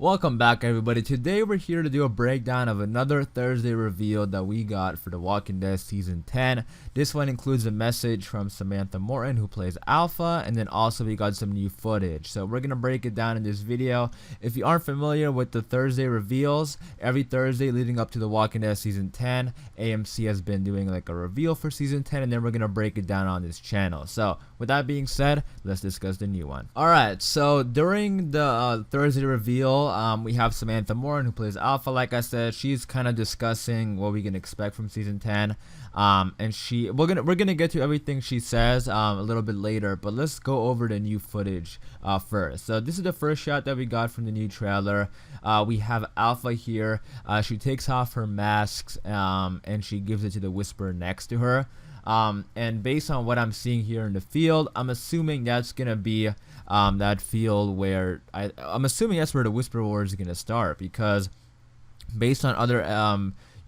Welcome back, everybody. Today we're here to do a breakdown of another Thursday reveal that we got for The Walking Dead Season 10. This one includes a message from Samantha Morton, who plays Alpha, and then also we got some new footage. So we're going to break it down in this video. If you aren't familiar with the Thursday reveals, every Thursday leading up to The Walking Dead Season 10, AMC has been doing like a reveal for Season 10, and then we're going to break it down on this channel. So with that being said, let's discuss the new one. Alright, so during the Thursday reveal, we have Samantha Morton, who plays Alpha. Like I said, she's kind of discussing what we can expect from season 10, and we're gonna get to everything she says a little bit later. But let's go over the new footage first. So this is the first shot that we got from the new trailer. We have Alpha here. She takes off her masks and she gives it to the Whisperer next to her. And based on what I'm seeing here in the field, I'm assuming that's gonna be that field where I'm assuming that's where the Whisper War is gonna start, because based on other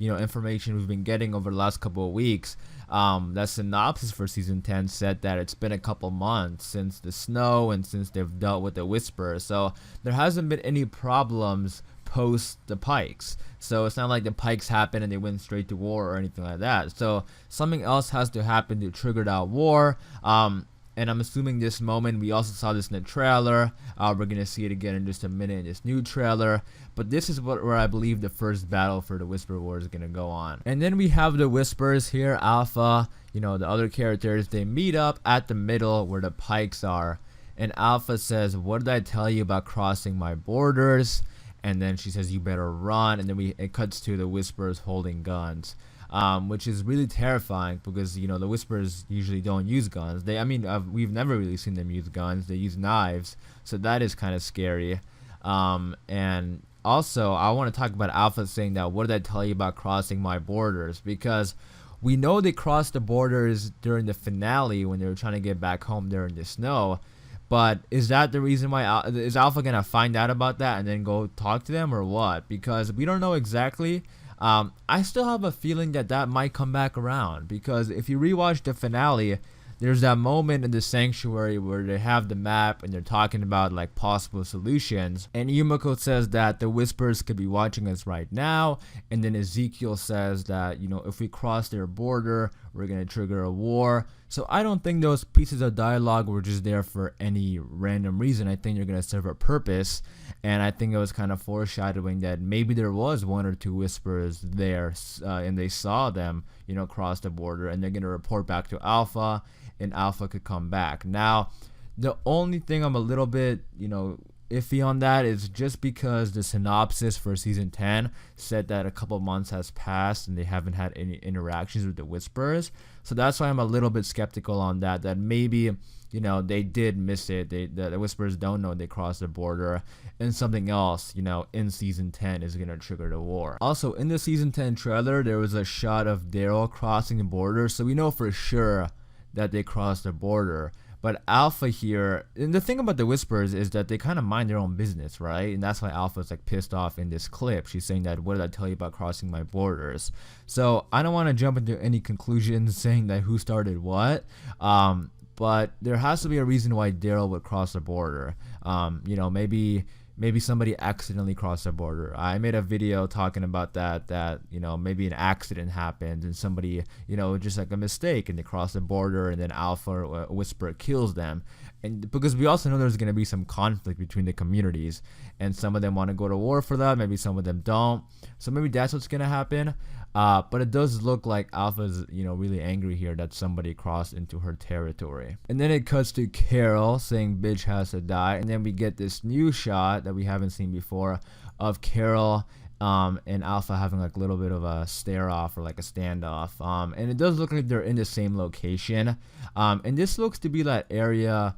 information we've been getting over the last couple of weeks, that synopsis for season 10 said that it's been a couple months since the snow and since they've dealt with the Whisper, so there hasn't been any problems post the Pikes. So it's not like the Pikes happened and they went straight to war or anything like that. So something else has to happen to trigger that war. And I'm assuming this moment, we also saw this in the trailer. We're gonna see it again in just a minute in this new trailer. But this is where I believe the first battle for the Whisper War is gonna go on. And then we have the Whispers here, Alpha, the other characters. They meet up at the middle where the Pikes are. And Alpha says, "What did I tell you about crossing my borders?" And then she says, "You better run." And then it cuts to the Whisperers holding guns, which is really terrifying because the Whisperers usually don't use guns. We've never really seen them use guns. They use knives, so that is kind of scary. And also, I want to talk about Alpha saying that, "What did I tell you about crossing my borders?" Because we know they crossed the borders during the finale when they were trying to get back home during the snow. But is that the reason why is Alpha gonna find out about that and then go talk to them, or what? Because we don't know exactly. I still have a feeling that might come back around, because if you rewatch the finale, there's that moment in the sanctuary where they have the map and they're talking about like possible solutions, and Yumiko says that the Whispers could be watching us right now, and then Ezekiel says that if we cross their border, we're gonna trigger a war. So I don't think those pieces of dialogue were just there for any random reason. I think they're gonna serve a purpose, and I think it was kind of foreshadowing that maybe there was one or two Whispers there, and they saw them cross the border, and they're gonna report back to Alpha, and Alpha could come back. Now, the only thing I'm a little bit, iffy on that is just because the synopsis for season 10 said that a couple months has passed and they haven't had any interactions with the Whisperers. So that's why I'm a little bit skeptical on that maybe, they did miss it. The Whisperers don't know they crossed the border, and something else, in season 10 is going to trigger the war. Also, in the season 10 trailer, there was a shot of Daryl crossing the border, so we know for sure that they crossed the border. But Alpha here, and the thing about the Whisperers is that they kind of mind their own business, right? And that's why Alpha's like pissed off in this clip. She's saying that, "What did I tell you about crossing my borders?" So I don't want to jump into any conclusions saying that who started what, but there has to be a reason why Daryl would cross the border. Maybe somebody accidentally crossed the border. I made a video talking about that maybe an accident happened and somebody, just like a mistake, and they cross the border, and then Alpha or Whisper kills them. And because we also know there's going to be some conflict between the communities, and some of them want to go to war for that, maybe some of them don't. So maybe that's what's going to happen. But it does look like Alpha's, really angry here that somebody crossed into her territory. And then it cuts to Carol saying bitch has to die. And then we get this new shot that we haven't seen before of Carol and Alpha having like a little bit of a stare off, or like a standoff. And it does look like they're in the same location. And this looks to be that area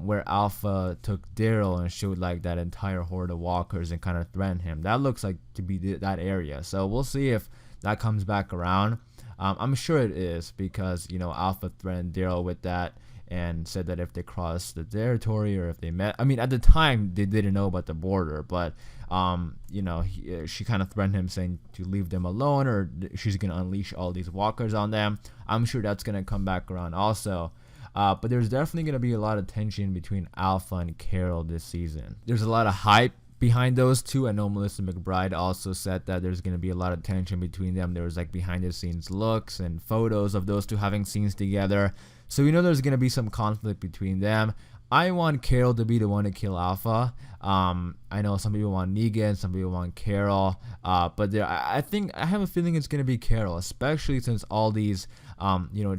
where Alpha took Daryl and showed like that entire horde of walkers and kind of threatened him. That looks like to be that area. So we'll see if that comes back around. I'm sure it is, because Alpha threatened Daryl with that and said that if they crossed the territory, or if they met, at the time they didn't know about the border, but she kind of threatened him, saying to leave them alone, or she's gonna unleash all these walkers on them. I'm sure that's gonna come back around also. But there's definitely gonna be a lot of tension between Alpha and Carol this season. There's a lot of hype behind those two. I know Melissa McBride also said that there's going to be a lot of tension between them. There was like behind the scenes looks and photos of those two having scenes together. So we know there's going to be some conflict between them. I want Carol to be the one to kill Alpha. I know some people want Negan, some people want Carol, but I think I have a feeling it's gonna be Carol, especially since all these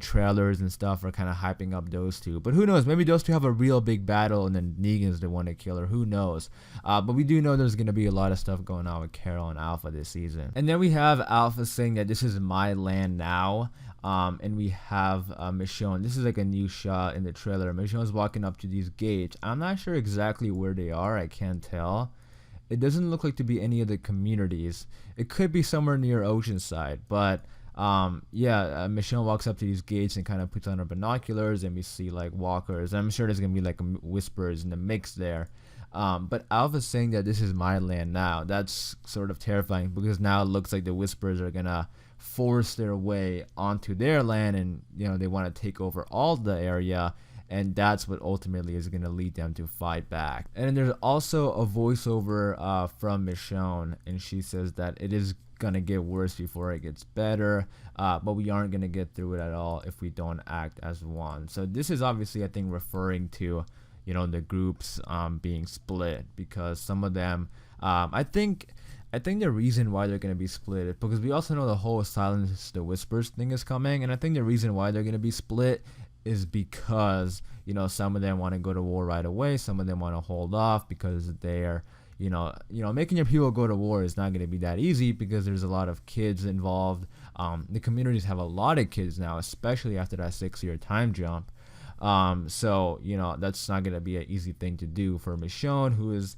trailers and stuff are kind of hyping up those two. But who knows? Maybe those two have a real big battle, and then Negan's the one to kill her. Who knows? But we do know there's gonna be a lot of stuff going on with Carol and Alpha this season. And then we have Alpha saying that this is my land now. And we have Michonne. This is like a new shot in the trailer. Michonne's walking up to these gates. I'm not sure exactly where they are. I can't tell. It doesn't look like to be any of the communities. It could be somewhere near Oceanside. But Michonne walks up to these gates and kind of puts on her binoculars, and we see like walkers. I'm sure there's gonna be like whispers in the mix there. But Alpha's saying that this is my land now. That's sort of terrifying, because now it looks like the whispers are gonna force their way onto their land, and they want to take over all the area, and that's what ultimately is going to lead them to fight back. And then there's also a voiceover from Michonne, and she says that it is going to get worse before it gets better, but we aren't going to get through it at all if we don't act as one. So this is obviously, I think, referring to the groups being split, because some of them I think the reason why they're going to be split is because we also know the whole Silence the Whispers thing is coming, and I think the reason why they're going to be split is because some of them want to go to war right away, some of them want to hold off because they're making your people go to war is not going to be that easy, because there's a lot of kids involved. The communities have a lot of kids now, especially after that 6-year time jump. So that's not going to be an easy thing to do for Michonne, who is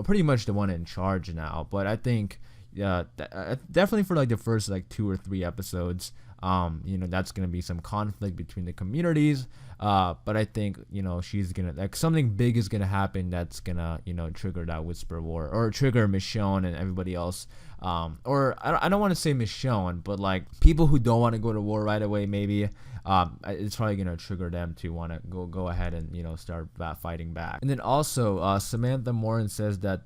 pretty much the one in charge now. But I think definitely for like the first like 2 or 3 episodes, that's gonna be some conflict between the communities, but I think she's gonna, like, something big is gonna happen that's gonna trigger that whisper war, or trigger Michonne and everybody else, or I don't want to say Michonne, but like people who don't want to go to war right away, maybe it's probably gonna trigger them to want to go ahead and start fighting back. And then also Samantha Morin says that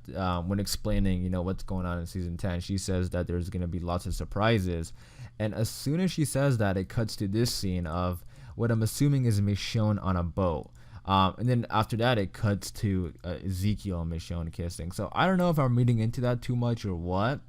when explaining what's going on in season 10, she says that there's gonna be lots of surprises. And as soon as she says that, it cuts to this scene of what I'm assuming is Michonne on a boat. And then after that, it cuts to Ezekiel and Michonne kissing. So I don't know if I'm reading into that too much or what.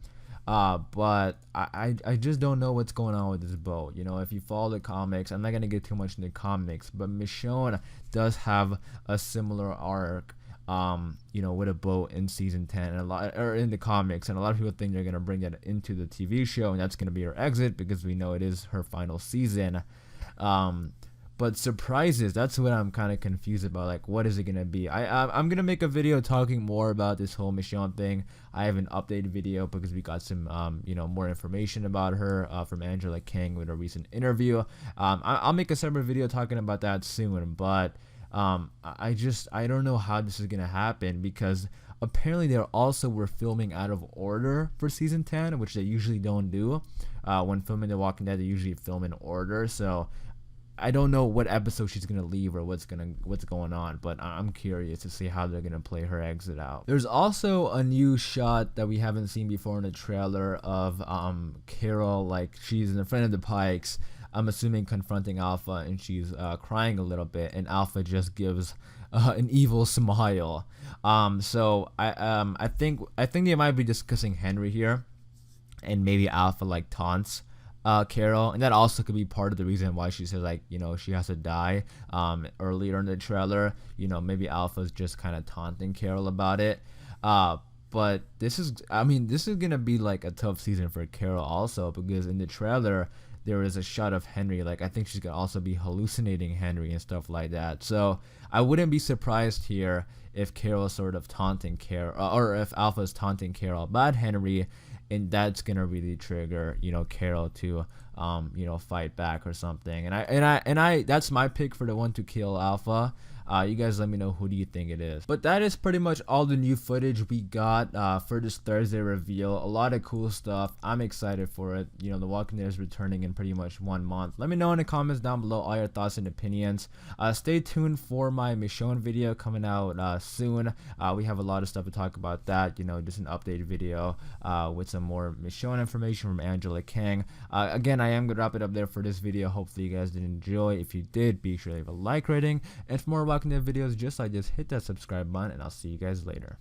But I just don't know what's going on with this boat. If you follow the comics, I'm not going to get too much into the comics, but Michonne does have a similar arc, with a boat in season 10 and in the comics, and a lot of people think they're going to bring that into the TV show, and that's going to be her exit, because we know it is her final season. But surprises, that's what I'm kind of confused about. Like, what is it going to be? I'm going to make a video talking more about this whole Michonne thing. I have an updated video because we got some, more information about her from Angela Kang with a recent interview. I'll make a separate video talking about that soon. But I don't know how this is going to happen, because apparently they also were filming out of order for season 10, which they usually don't do. When filming The Walking Dead, they usually film in order. So I don't know what episode she's gonna leave or what's going on, but I'm curious to see how they're gonna play her exit out. There's also a new shot that we haven't seen before in the trailer of Carol, like she's in front of the Pikes, I'm assuming confronting Alpha, and she's crying a little bit, and Alpha just gives an evil smile. So I think they might be discussing Henry here, and maybe Alpha like taunts Carol, and that also could be part of the reason why she says, like, she has to die earlier in the trailer. Maybe Alpha's just kind of taunting Carol about it. But this is gonna be like a tough season for Carol also, because in the trailer there is a shot of Henry, like I think she's gonna also be hallucinating Henry and stuff like that. So I wouldn't be surprised here if Carol's sort of taunting Carol, or if Alpha's taunting Carol about Henry, and that's gonna really trigger Carol to fight back or something. And I that's my pick for the one to kill Alpha. You guys let me know, who do you think it is. But that is pretty much all the new footage we got for this Thursday reveal. A lot of cool stuff. I'm excited for it. You know, The Walking Dead is returning in pretty much 1 month. Let me know in the comments down below all your thoughts and opinions. Stay tuned for my Michonne video coming out soon. We have a lot of stuff to talk about that. You know, just an updated video with some more Michonne information from Angela Kang. Again, I am going to wrap it up there for this video. Hopefully you guys did enjoy. If you did, be sure to leave a like rating. And for more Walking Dead videos just like this, hit that subscribe button, and I'll see you guys later.